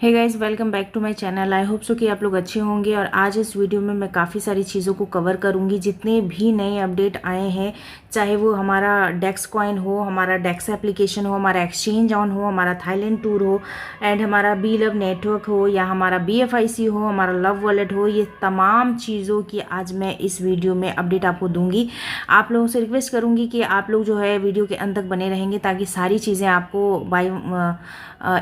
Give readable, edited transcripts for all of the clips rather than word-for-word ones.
Hey guys, welcome back to my channel. I hope so कि आप लोग अच्छे होंगे। और आज इस वीडियो में मैं काफ़ी सारी चीज़ों को कवर करूंगी। जितने भी नए अपडेट आए हैं, चाहे वो हमारा डेक्स कॉइन हो, हमारा डेक्स एप्लीकेशन हो, हमारा एक्सचेंज ऑन हो, हमारा थाईलैंड टूर हो, एंड हमारा बी लव नेटवर्क हो, या हमारा BFIC हो, हमारा लव वॉलेट हो, ये तमाम चीज़ों की आज मैं इस वीडियो में अपडेट आपको दूंगी। आप लोगों से रिक्वेस्ट करूँगी कि आप लोग जो है वीडियो के अंत तक बने रहेंगे, ताकि सारी चीज़ें आपको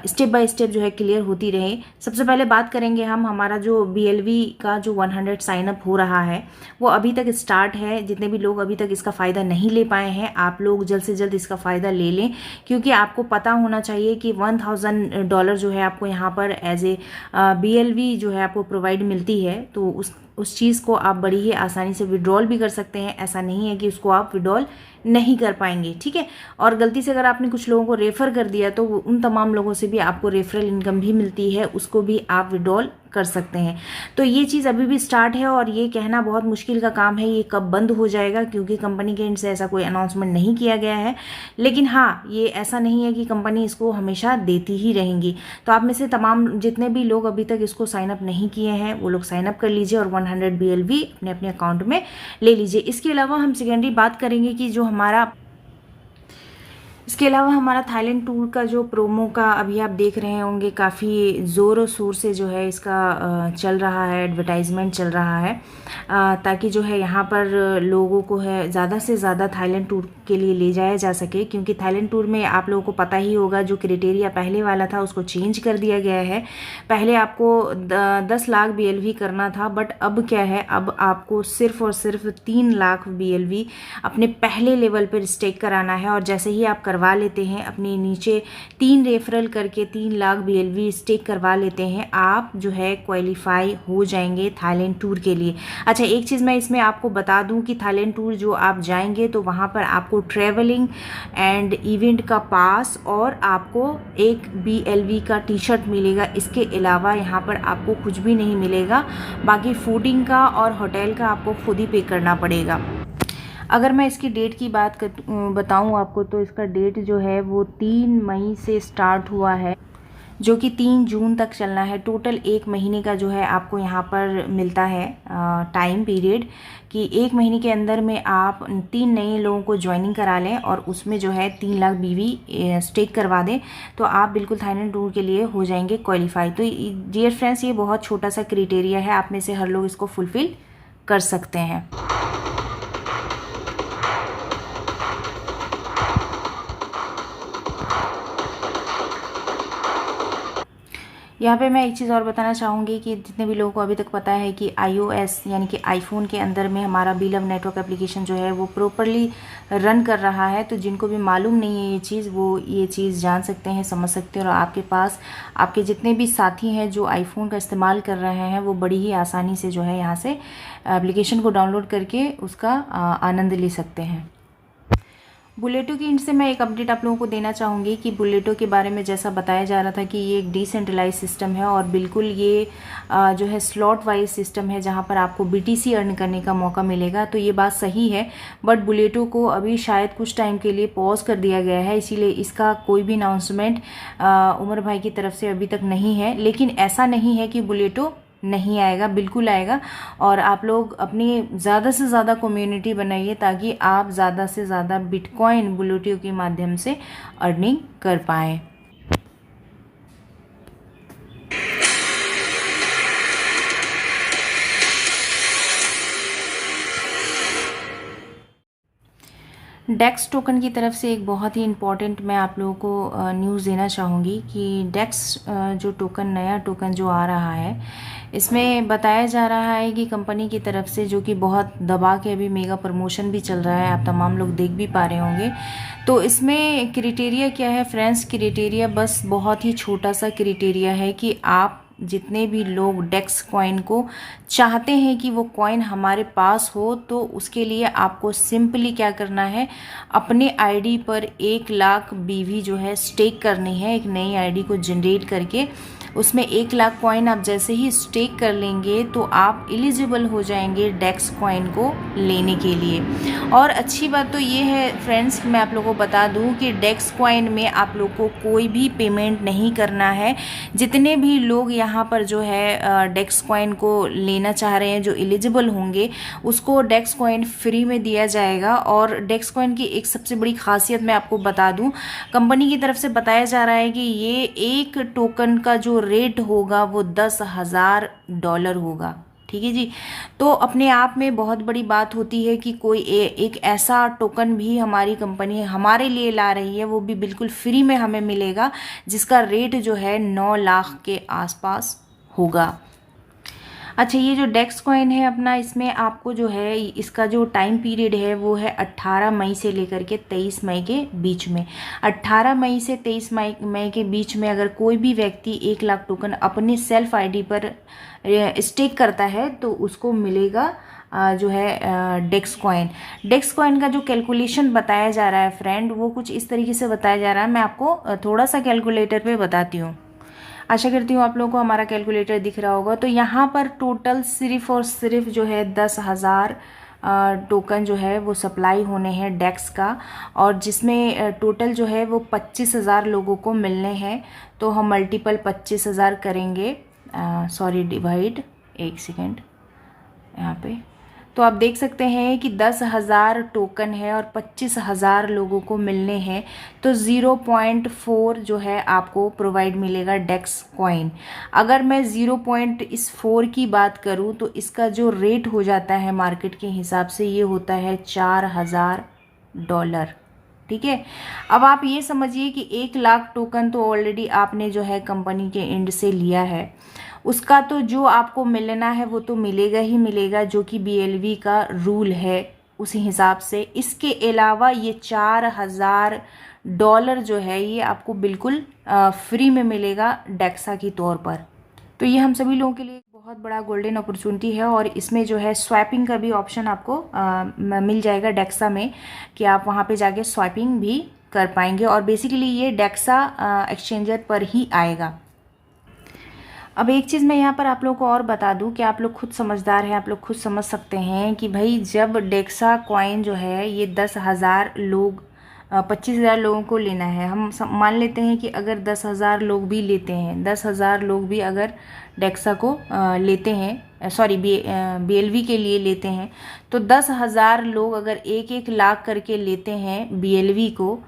स्टेप बाय स्टेप जो है क्लियर होती रहे। सबसे पहले बात करेंगे हम हमारा जो BLV का जो 100 साइनअप हो रहा है, वो अभी तक स्टार्ट है। जितने भी लोग अभी तक इसका फ़ायदा नहीं ले पाए हैं, आप लोग जल्द से जल्द इसका फ़ायदा ले लें, क्योंकि आपको पता होना चाहिए कि $1000 जो है आपको यहाँ पर एज ए BLV जो है आपको प्रोवाइड मिलती है। तो उस चीज़ को आप बड़ी ही आसानी से विड्रॉल भी कर सकते हैं। ऐसा नहीं है कि उसको आप विड्रॉल नहीं कर पाएंगे, ठीक है। और गलती से अगर आपने कुछ लोगों को रेफ़र कर दिया, तो उन तमाम लोगों से भी आपको रेफरल इनकम भी मिलती है, उसको भी आप विड्रॉल कर सकते हैं। तो ये चीज़ अभी भी स्टार्ट है, और ये कहना बहुत मुश्किल का काम है ये कब बंद हो जाएगा, क्योंकि कंपनी के एंड से ऐसा कोई अनाउंसमेंट नहीं किया गया है। लेकिन हाँ, ये ऐसा नहीं है कि कंपनी इसको हमेशा देती ही रहेंगी। तो आप में से तमाम जितने भी लोग अभी तक इसको साइनअप नहीं किए हैं, वो लोग साइनअप कर लीजिए और 100 BLV अपने अपने अकाउंट में ले लीजिए। इसके अलावा हम सेकेंडरी बात करेंगे कि जो इसके अलावा हमारा थाईलैंड टूर का जो प्रोमो का अभी आप देख रहे होंगे, काफ़ी ज़ोर और शोर से जो है इसका चल रहा है, एडवर्टाइजमेंट चल रहा है, ताकि जो है यहाँ पर लोगों को है ज़्यादा से ज़्यादा थाईलैंड टूर के लिए ले जाया जा सके। क्योंकि थाईलैंड टूर में आप लोगों को पता ही होगा, जो क्राइटेरिया पहले वाला था उसको चेंज कर दिया गया है। पहले आपको 10 लाख BLV करना था, बट अब क्या है, अब आपको सिर्फ और सिर्फ 3 लाख BLV अपने पहले लेवल पर स्टेक कराना है। और जैसे ही आप करवा लेते हैं, अपने नीचे 3 रेफरल करके 3 लाख BLV स्टेक करवा लेते हैं, आप जो है क्वालिफाई हो जाएंगे थाईलैंड टूर के लिए। अच्छा, एक चीज़ मैं इसमें आपको बता दूं कि थाईलैंड टूर जो आप जाएंगे, तो वहाँ पर आपको ट्रैवलिंग एंड इवेंट का पास और आपको एक BLV का T-शर्ट मिलेगा। इसके अलावा यहाँ पर आपको कुछ भी नहीं मिलेगा। बाकी फूडिंग का और होटल का आपको खुद ही पे करना पड़ेगा। अगर मैं इसकी डेट की बात बताऊं आपको, तो इसका डेट जो है वो 3 मई से स्टार्ट हुआ है, जो कि 3 जून तक चलना है। टोटल 1 महीने का जो है आपको यहाँ पर मिलता है टाइम पीरियड, कि 1 महीने के अंदर में आप 3 नए लोगों को ज्वाइनिंग करा लें और उसमें जो है 3 लाख BLV स्टेक करवा दें, तो आप बिल्कुल थाईलैंड टूर के लिए हो जाएंगे क्वालिफाई। तो डियर फ्रेंड्स, ये बहुत छोटा सा क्राइटेरिया है, आप में से हर लोग इसको फुलफिल कर सकते हैं। यहाँ पे मैं एक चीज़ और बताना चाहूँगी कि जितने भी लोगों को अभी तक पता है कि iOS यानी कि आईफोन के अंदर में हमारा बी लव नेटवर्क एप्लीकेशन जो है वो प्रॉपरली रन कर रहा है, तो जिनको भी मालूम नहीं है ये चीज़, वो ये चीज़ जान सकते हैं, समझ सकते हैं। और आपके पास आपके जितने भी साथी हैं जो आईफोन का इस्तेमाल कर रहे हैं, वो बड़ी ही आसानी से जो है यहाँ से एप्लीकेशन को डाउनलोड करके उसका आनंद ले सकते हैं। बुलेटो की एंड से मैं एक अपडेट आप लोगों को देना चाहूँगी कि बुलेटो के बारे में जैसा बताया जा रहा था कि ये एक डिसेंट्रलाइज सिस्टम है, और बिल्कुल ये जो है स्लॉट वाइज सिस्टम है, जहाँ पर आपको BTC अर्न करने का मौका मिलेगा। तो ये बात सही है, बट बुलेटो को अभी शायद कुछ टाइम के लिए पॉज कर दिया गया है, इसीलिए इसका कोई भी अनाउंसमेंट उमर भाई की तरफ से अभी तक नहीं है। लेकिन ऐसा नहीं है कि बुलेटो नहीं आएगा, बिल्कुल आएगा। और आप लोग अपनी ज़्यादा से ज़्यादा कम्युनिटी बनाइए, ताकि आप ज़्यादा से ज़्यादा बिटकॉइन बुलेटो के माध्यम से अर्निंग कर पाएँ। डेक्स टोकन की तरफ से एक बहुत ही इम्पॉर्टेंट मैं आप लोगों को न्यूज़ देना चाहूँगी कि डेक्स जो टोकन, नया टोकन जो आ रहा है, इसमें बताया जा रहा है कि कंपनी की तरफ से, जो कि बहुत दबा के अभी मेगा प्रमोशन भी चल रहा है, आप तमाम लोग देख भी पा रहे होंगे। तो इसमें क्राइटेरिया क्या है फ्रेंड्स, क्राइटेरिया बस बहुत ही छोटा सा क्राइटेरिया है कि आप जितने भी लोग डेक्स कॉइन को चाहते हैं कि वो कॉइन हमारे पास हो, तो उसके लिए आपको सिंपली क्या करना है, अपने ID पर 1 लाख BV जो है स्टेक करनी है, एक नई ID को जनरेट करके उसमें 1 लाख कॉइन आप जैसे ही स्टेक कर लेंगे तो आप एलिजिबल हो जाएंगे डेक्स कॉइन को लेने के लिए। और अच्छी बात तो ये है फ्रेंड्स, मैं आप लोगों को बता दूं कि डेक्स कॉइन में आप लोग को कोई भी पेमेंट नहीं करना है। जितने भी लोग यहाँ पर जो है डेक्स कॉइन को लेना चाह रहे हैं, जो एलिजिबल होंगे, उसको डेक्स कॉइन फ्री में दिया जाएगा। और डेक्स कॉइन की एक सबसे बड़ी खासियत मैं आपको बता दूं, कंपनी की तरफ से बताया जा रहा है कि ये एक टोकन का जो रेट होगा वो $10,000 होगा। ठीक है जी। तो अपने आप में बहुत बड़ी बात होती है कि कोई एक ऐसा टोकन भी हमारी कंपनी हमारे लिए ला रही है, वो भी बिल्कुल फ्री में हमें मिलेगा, जिसका रेट जो है 9 लाख के आसपास होगा। अच्छा, ये जो डेक्स कॉइन है अपना, इसमें आपको जो है इसका जो टाइम पीरियड है वो है 18 मई से लेकर के 23 मई के बीच में। 18 मई से 23 मई के बीच में अगर कोई भी व्यक्ति 1 लाख टोकन अपने सेल्फ आईडी पर स्टेक करता है तो उसको मिलेगा जो है डेक्स कॉइन। डेक्स कॉइन का जो कैलकुलेशन बताया जा रहा है फ्रेंड, वो कुछ इस तरीके से बताया जा रहा है। मैं आपको थोड़ा सा कैलकुलेटर पे बताती हूँ। आशा करती हूँ आप लोगों को हमारा कैलकुलेटर दिख रहा होगा। तो यहाँ पर टोटल सिर्फ और सिर्फ जो है 10,000 टोकन जो है वो सप्लाई होने हैं डेक्स का, और जिसमें टोटल जो है वो 25,000 लोगों को मिलने हैं। तो हम मल्टीपल 25,000 करेंगे, सॉरी डिवाइड, एक सेकेंड यहाँ पे। तो आप देख सकते हैं कि 10,000 टोकन है और 25,000 लोगों को मिलने हैं, तो 0.4 जो है आपको प्रोवाइड मिलेगा डेक्स कॉइन। अगर मैं 0.4 की बात करूं तो इसका जो रेट हो जाता है मार्केट के हिसाब से, ये होता है $4,000। ठीक है। अब आप ये समझिए कि 1 लाख टोकन तो ऑलरेडी आपने जो है कंपनी के एंड से लिया है, उसका तो जो आपको मिलना है वो तो मिलेगा ही मिलेगा, जो कि BLV का रूल है उसी हिसाब से। इसके अलावा ये $4,000 जो है ये आपको बिल्कुल फ्री में मिलेगा डेक्सा की तौर पर। तो ये हम सभी लोगों के लिए बहुत बड़ा गोल्डन अपॉर्चुनिटी है। और इसमें जो है स्वैपिंग का भी ऑप्शन आपको मिल जाएगा डेक्सा में, कि आप वहाँ पे जाके स्वैपिंग भी कर पाएंगे। और बेसिकली ये डेक्सा एक्सचेंजर पर ही आएगा। अब एक चीज़ मैं यहाँ पर आप लोगों को और बता दूँ कि आप लोग खुद समझदार हैं, आप लोग खुद समझ सकते हैं कि भाई जब डेक्सा कॉइन जो है ये 10,000 लोग 25,000 लोगों को लेना है। हम मान लेते हैं कि अगर 10,000 लोग भी लेते हैं, 10,000 लोग भी अगर डेक्सा को लेते हैं, सॉरी BLV के लिए लेते हैं, तो 10,000 लोग अगर 1-1 लाख करके लेते हैं BLV को,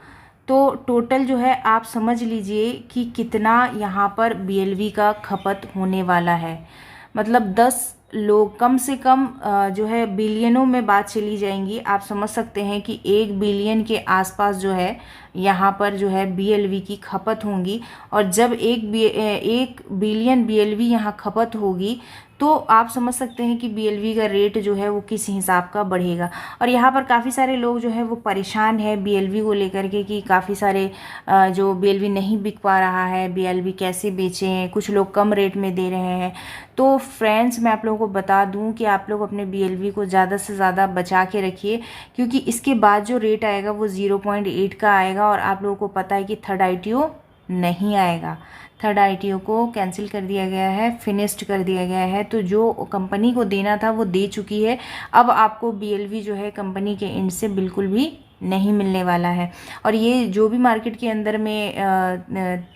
तो टोटल जो है आप समझ लीजिए कि कितना यहाँ पर BLV का खपत होने वाला है। मतलब 10 लोग कम से कम जो है बिलियनों में बात चली जाएंगी। आप समझ सकते हैं कि 1 बिलियन के आसपास जो है यहाँ पर जो है BLV की खपत होंगी। और जब 1 बिलियन BLV यहाँ खपत होगी तो आप समझ सकते हैं कि BLV का रेट जो है वो किस हिसाब का बढ़ेगा। और यहाँ पर काफ़ी सारे लोग जो है वो परेशान है BLV को लेकर के, कि काफ़ी सारे जो BLV नहीं बिक पा रहा है, BLV कैसे बेचें, कुछ लोग कम रेट में दे रहे हैं। तो फ्रेंड्स, मैं आप लोगों को बता दूं कि आप लोग अपने BLV को ज़्यादा से ज़्यादा बचा के रखिए, क्योंकि इसके बाद जो रेट आएगा वो 0.8 का आएगा। और आप लोगों को पता है कि थर्ड ITO नहीं आएगा, थर्ड ITO को कैंसिल कर दिया गया है, फिनिश्ड कर दिया गया है। तो जो कंपनी को देना था वो दे चुकी है। अब आपको BLV जो है कंपनी के एंड से बिल्कुल भी नहीं मिलने वाला है। और ये जो भी मार्केट के अंदर में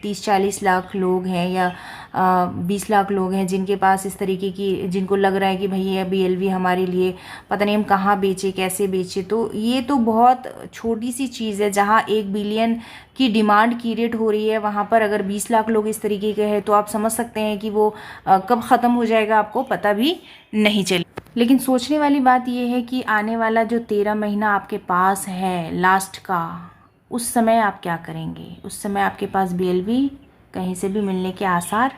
30-40 लाख लोग हैं या 20 लाख लोग हैं जिनके पास इस तरीके की, जिनको लग रहा है कि भैया BLV हमारे लिए पता नहीं हम कहाँ बेचे, कैसे बेचे, तो ये तो बहुत छोटी सी चीज़ है। जहाँ 1 बिलियन की डिमांड क्रिएट हो रही है, वहाँ पर अगर 20 लाख लोग इस तरीके के हैं तो आप समझ सकते हैं कि वो कब ख़त्म हो जाएगा आपको पता भी नहीं चले। लेकिन सोचने वाली बात यह है कि आने वाला जो 13 महीना आपके पास है लास्ट का, उस समय आप क्या करेंगे? उस समय आपके पास BLV कहीं से भी मिलने के आसार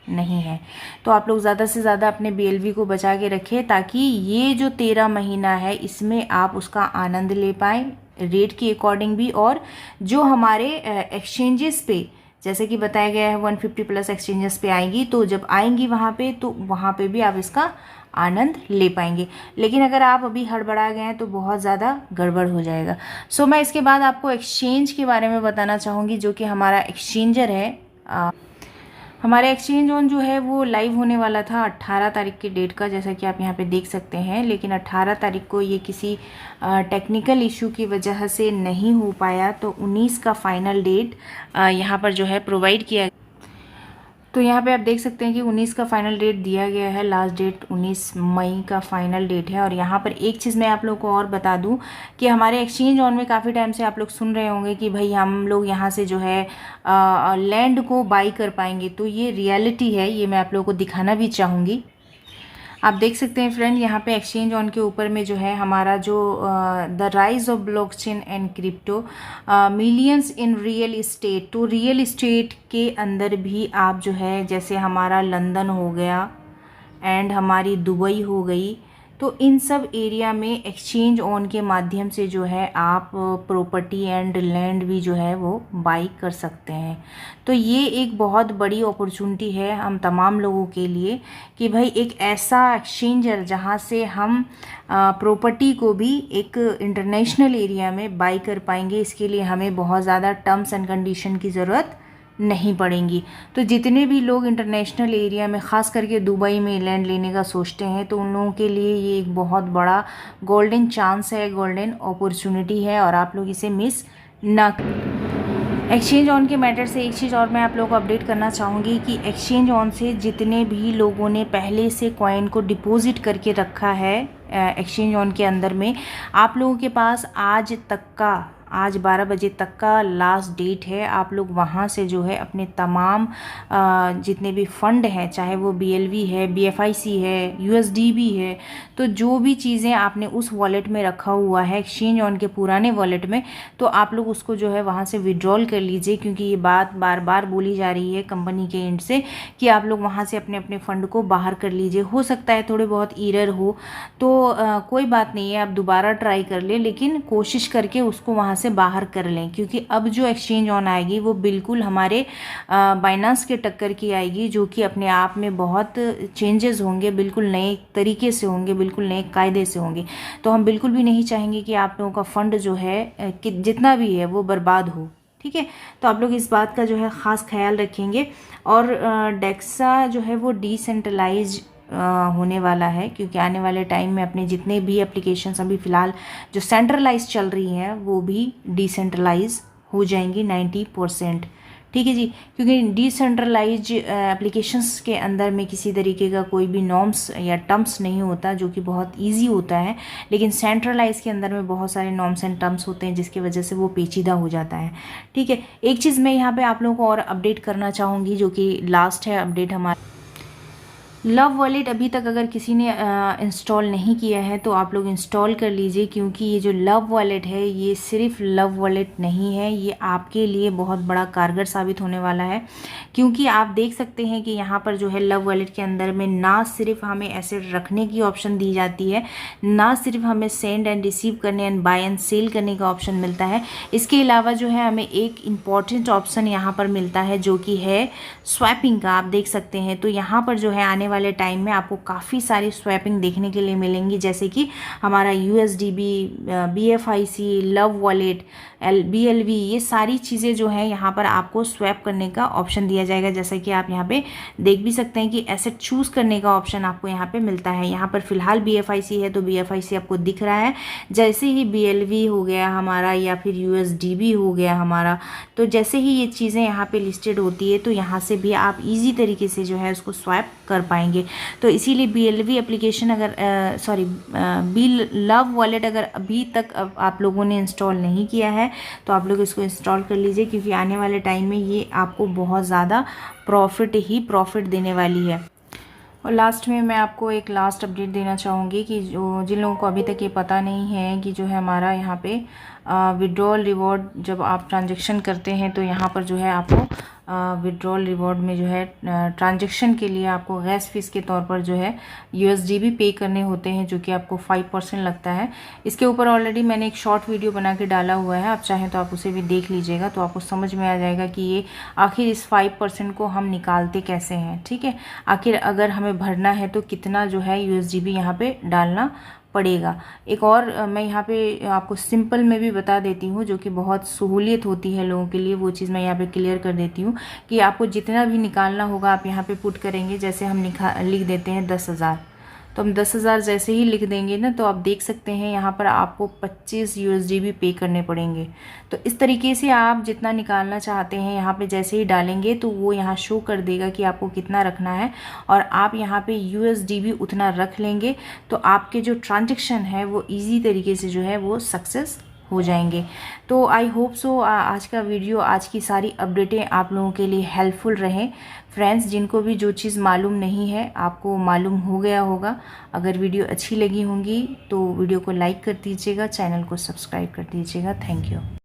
नहीं है। तो आप लोग ज़्यादा से ज़्यादा अपने BLV को बचा के रखें, ताकि ये जो 13 महीना है इसमें आप उसका आनंद ले पाएँ, रेट के अकॉर्डिंग भी। और जो हमारे एक्सचेंजेस पे जैसे कि बताया गया है 150+ एक्सचेंजेस पे आएंगी, तो जब आएंगी वहाँ पे तो वहाँ पे भी आप इसका आनंद ले पाएंगे। लेकिन अगर आप अभी हड़बड़ा गए हैं तो बहुत ज़्यादा गड़बड़ हो जाएगा। सो मैं इसके बाद आपको एक्सचेंज के बारे में बताना चाहूँगी, जो कि हमारा एक्सचेंजर है। हमारा एक्सचेंज ऑन जो है वो लाइव होने वाला था 18 तारीख की डेट का, जैसा कि आप यहाँ पे देख सकते हैं, लेकिन 18 तारीख को ये किसी टेक्निकल इशू की वजह से नहीं हो पाया, तो 19 का फाइनल डेट यहाँ पर जो है प्रोवाइड किया। तो यहाँ पे आप देख सकते हैं कि 19 का फाइनल डेट दिया गया है, लास्ट डेट 19 मई का फाइनल डेट है। और यहाँ पर एक चीज़ मैं आप लोग को और बता दूँ कि हमारे एक्सचेंज ऑन में काफ़ी टाइम से आप लोग सुन रहे होंगे कि भाई हम लोग यहाँ से जो है लैंड को बाई कर पाएंगे, तो ये रियलिटी है, ये मैं आप लोगों को दिखाना भी चाहूँगी। आप देख सकते हैं फ्रेंड, यहाँ पे एक्सचेंज ऑन के ऊपर में जो है हमारा जो the rise of blockchain and crypto millions in real estate, तो रियल इस्टेट के अंदर भी आप जो है, जैसे हमारा लंदन हो गया एंड हमारी दुबई हो गई, तो इन सब एरिया में एक्सचेंज ऑन के माध्यम से जो है आप प्रॉपर्टी एंड लैंड भी जो है वो बाई कर सकते हैं। तो ये एक बहुत बड़ी अपॉर्चुनिटी है हम तमाम लोगों के लिए कि भाई एक ऐसा एक्सचेंजर जहाँ से हम प्रॉपर्टी को भी एक इंटरनेशनल एरिया में बाई कर पाएंगे। इसके लिए हमें बहुत ज़्यादा टर्म्स एंड कंडीशन की ज़रूरत नहीं पड़ेंगी। तो जितने भी लोग इंटरनेशनल एरिया में ख़ास करके दुबई में लैंड लेने का सोचते हैं, तो उन लोगों के लिए ये एक बहुत बड़ा गोल्डन चांस है, गोल्डन अपॉर्चुनिटी है, और आप लोग इसे मिस ना करें। एक्सचेंज ऑन के मैटर से एक चीज़ और मैं आप लोगों को अपडेट करना चाहूँगी कि एक्सचेंज ऑन से जितने भी लोगों ने पहले से कॉइन को डिपॉजिट करके रखा है एक्सचेंज ऑन के अंदर में, आप लोगों के पास आज 12 बजे तक का लास्ट डेट है। आप लोग वहाँ से जो है अपने तमाम जितने भी फ़ंड हैं, चाहे वो BLV है, BFIC है, USDB है, तो जो भी चीज़ें आपने उस वॉलेट में रखा हुआ है एक्सचेंज ऑन के पुराने वॉलेट में, तो आप लोग उसको जो है वहाँ से विड्रॉल कर लीजिए, क्योंकि ये बात बार बार बोली जा रही है कंपनी के एंड से कि आप लोग वहाँ से अपने अपने फ़ंड को बाहर कर लीजिए। हो सकता है थोड़े बहुत एरर हो, तो कोई बात नहीं है, आप दोबारा ट्राई कर ले, लेकिन कोशिश करके उसको वहाँ से बाहर कर लें, क्योंकि अब जो एक्सचेंज ऑन आएगी वो बिल्कुल हमारे बाइनांस के टक्कर की आएगी, जो कि अपने आप में बहुत चेंजेस होंगे, बिल्कुल नए तरीके से होंगे, बिल्कुल नए कायदे से होंगे। तो हम बिल्कुल भी नहीं चाहेंगे कि आप लोगों का फ़ंड जो है कि जितना भी है वो बर्बाद हो। ठीक है, तो आप लोग इस बात का जो है ख़ास ख्याल रखेंगे। और डेक्सा जो है वो डिसेंट्रलाइज होने वाला है, क्योंकि आने वाले टाइम में अपने जितने भी एप्लीकेशंस अभी फ़िलहाल जो सेंट्रलाइज चल रही हैं वो भी डिसेंट्रलाइज हो जाएंगी 90%। ठीक है जी, क्योंकि डिसेंट्रलाइज एप्लीकेशंस के अंदर में किसी तरीके का कोई भी नॉर्म्स या टर्म्स नहीं होता, जो कि बहुत इजी होता है, लेकिन सेंट्रलाइज के अंदर में बहुत सारे नॉर्म्स एंड टर्म्स होते हैं, जिसकी वजह से वो पेचीदा हो जाता है। ठीक है, एक चीज़ मैं यहाँ पे आप लोगों को और अपडेट करना चाहूँगी, जो कि लास्ट है अपडेट हमारा। लव वॉलेट अभी तक अगर किसी ने इंस्टॉल नहीं किया है तो आप लोग इंस्टॉल कर लीजिए, क्योंकि ये जो लव वॉलेट है ये सिर्फ लव वॉलेट नहीं है, ये आपके लिए बहुत बड़ा कारगर साबित होने वाला है। क्योंकि आप देख सकते हैं कि यहाँ पर जो है लव वॉलेट के अंदर में ना सिर्फ हमें एसेट रखने की ऑप्शन दी जाती है, ना सिर्फ हमें सेंड एंड रिसीव करने एंड बाय एंड सेल करने का ऑप्शन मिलता है, इसके अलावा जो है हमें एक इम्पॉर्टेंट ऑप्शन यहाँ पर मिलता है, जो कि है स्वैपिंग का। आप देख सकते हैं, तो यहाँ पर जो है आने वाले टाइम में आपको काफ़ी सारी स्वैपिंग देखने के लिए मिलेंगी, जैसे कि हमारा USDB, BFIC, love wallet, BLV, ये सारी चीज़ें जो है यहाँ पर आपको स्वैप करने का ऑप्शन दिया जाएगा। जैसा कि आप यहाँ पे देख भी सकते हैं कि एसेट चूज़ करने का ऑप्शन आपको यहाँ पे मिलता है। यहाँ पर फिलहाल BFIC है तो BFIC आपको दिख रहा है। जैसे ही BLV हो गया हमारा या फिर USDB हो गया हमारा, तो जैसे ही ये चीज़ें यहाँ पे लिस्टेड होती है तो यहाँ से भी आप ईजी तरीके से जो है उसको स्वैप कर पाएंगे। तो इसीलिए BLV एप्लीकेशन अगर लव वॉलेट अगर अभी तक आप लोगों ने इंस्टॉल नहीं किया है तो आप लोग इसको इंस्टॉल कर लीजिए, क्योंकि आने वाले टाइम में ये आपको बहुत ज़्यादा प्रॉफिट देने वाली है। और लास्ट में मैं आपको एक लास्ट अपडेट देना चाहूँगी कि जिन लोगों को अभी तक ये पता नहीं है कि जो है हमारा यहाँ पे विड्रॉल रिवॉर्ड, जब आप ट्रांजैक्शन करते हैं तो यहाँ पर जो है आपको विड्रॉल रिवॉर्ड में जो है ट्रांजैक्शन के लिए आपको गैस फीस के तौर पर जो है USDB पे करने होते हैं, जो कि आपको 5% लगता है। इसके ऊपर ऑलरेडी मैंने एक शॉर्ट वीडियो बना के डाला हुआ है, आप चाहें तो आप उसे भी देख लीजिएगा, तो आपको समझ में आ जाएगा कि ये आखिर इस 5% को हम निकालते कैसे हैं। ठीक है, आखिर अगर हमें भरना है तो कितना जो है USDB यहाँ पे डालना पड़ेगा। एक और मैं यहाँ पे आपको सिंपल में भी बता देती हूँ, जो कि बहुत सहूलियत होती है लोगों के लिए, वो चीज़ मैं यहाँ पे क्लियर कर देती हूँ कि आपको जितना भी निकालना होगा आप यहाँ पे पुट करेंगे। जैसे हम लिख देते हैं 10,000, तो हम 10,000 जैसे ही लिख देंगे ना, तो आप देख सकते हैं यहाँ पर आपको 25 USD भी पे करने पड़ेंगे। तो इस तरीके से आप जितना निकालना चाहते हैं यहाँ पे जैसे ही डालेंगे तो वो यहाँ शो कर देगा कि आपको कितना रखना है, और आप यहाँ पे USD भी उतना रख लेंगे तो आपके जो ट्रांजेक्शन है वो ईजी तरीके से जो है वो सक्सेस हो जाएंगे। तो आई होप सो आज का वीडियो, आज की सारी अपडेटें आप लोगों के लिए हेल्पफुल रहें। फ्रेंड्स, जिनको भी जो चीज़ मालूम नहीं है आपको मालूम हो गया होगा। अगर वीडियो अच्छी लगी होंगी तो वीडियो को लाइक कर दीजिएगा, चैनल को सब्सक्राइब कर दीजिएगा। Thank you.